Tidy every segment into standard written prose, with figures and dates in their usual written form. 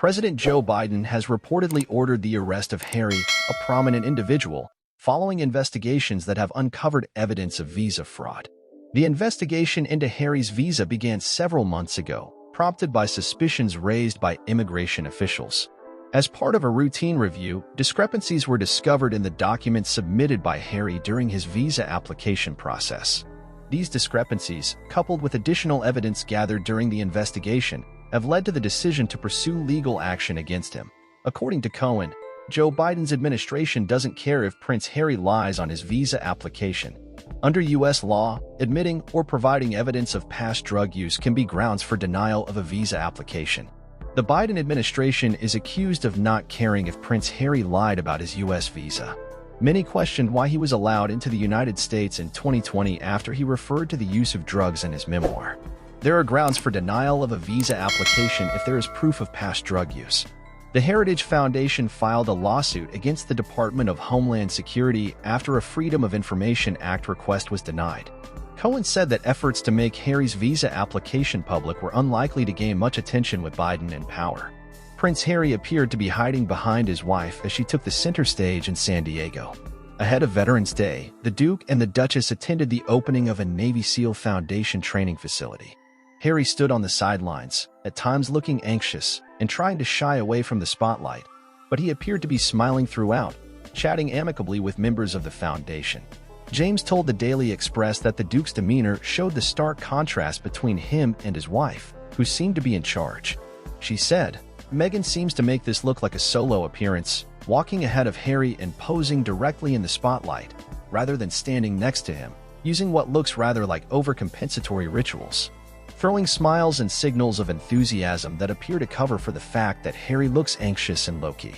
President Joe Biden has reportedly ordered the arrest of Harry, a prominent individual, following investigations that have uncovered evidence of visa fraud. The investigation into Harry's visa began several months ago, prompted by suspicions raised by immigration officials. As part of a routine review, discrepancies were discovered in the documents submitted by Harry during his visa application process. These discrepancies, coupled with additional evidence gathered during the investigation, have led to the decision to pursue legal action against him. According to Cohen, Joe Biden's administration doesn't care if Prince Harry lies on his visa application. Under U.S. law, admitting or providing evidence of past drug use can be grounds for denial of a visa application. The Biden administration is accused of not caring if Prince Harry lied about his U.S. visa. Many questioned why he was allowed into the United States in 2020 after he referred to the use of drugs in his memoir. There are grounds for denial of a visa application if there is proof of past drug use. The Heritage Foundation filed a lawsuit against the Department of Homeland Security after a Freedom of Information Act request was denied. Cohen said that efforts to make Harry's visa application public were unlikely to gain much attention with Biden in power. Prince Harry appeared to be hiding behind his wife as she took the center stage in San Diego. Ahead of Veterans Day, the Duke and the Duchess attended the opening of a Navy SEAL Foundation training facility. Harry stood on the sidelines, at times looking anxious and trying to shy away from the spotlight, but he appeared to be smiling throughout, chatting amicably with members of the foundation. James told the Daily Express that the Duke's demeanor showed the stark contrast between him and his wife, who seemed to be in charge. She said, "Meghan seems to make this look like a solo appearance, walking ahead of Harry and posing directly in the spotlight, rather than standing next to him, using what looks rather like overcompensatory rituals." Throwing smiles and signals of enthusiasm that appear to cover for the fact that Harry looks anxious and low-key.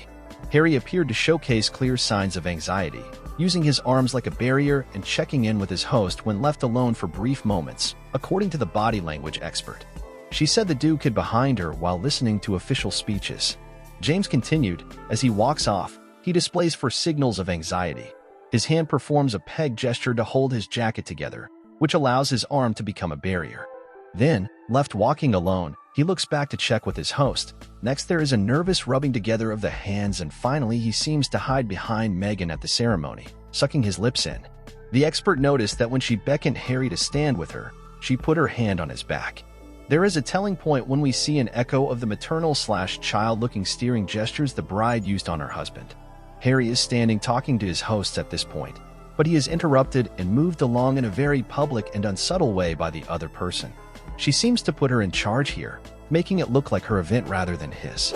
Harry appeared to showcase clear signs of anxiety, using his arms like a barrier and checking in with his host when left alone for brief moments, according to the body language expert. She said the Duke hid behind her while listening to official speeches. James continued, as he walks off, he displays for signals of anxiety. His hand performs a peg gesture to hold his jacket together, which allows his arm to become a barrier. Then, left walking alone, he looks back to check with his host. Next there is a nervous rubbing together of the hands, and finally he seems to hide behind Meghan at the ceremony, sucking his lips in. The expert noticed that when she beckoned Harry to stand with her, she put her hand on his back. There is a telling point when we see an echo of the maternal/child-looking steering gestures the bride used on her husband. Harry is standing talking to his hosts at this point, but he is interrupted and moved along in a very public and unsubtle way by the other person. She seems to put her in charge here, making it look like her event rather than his.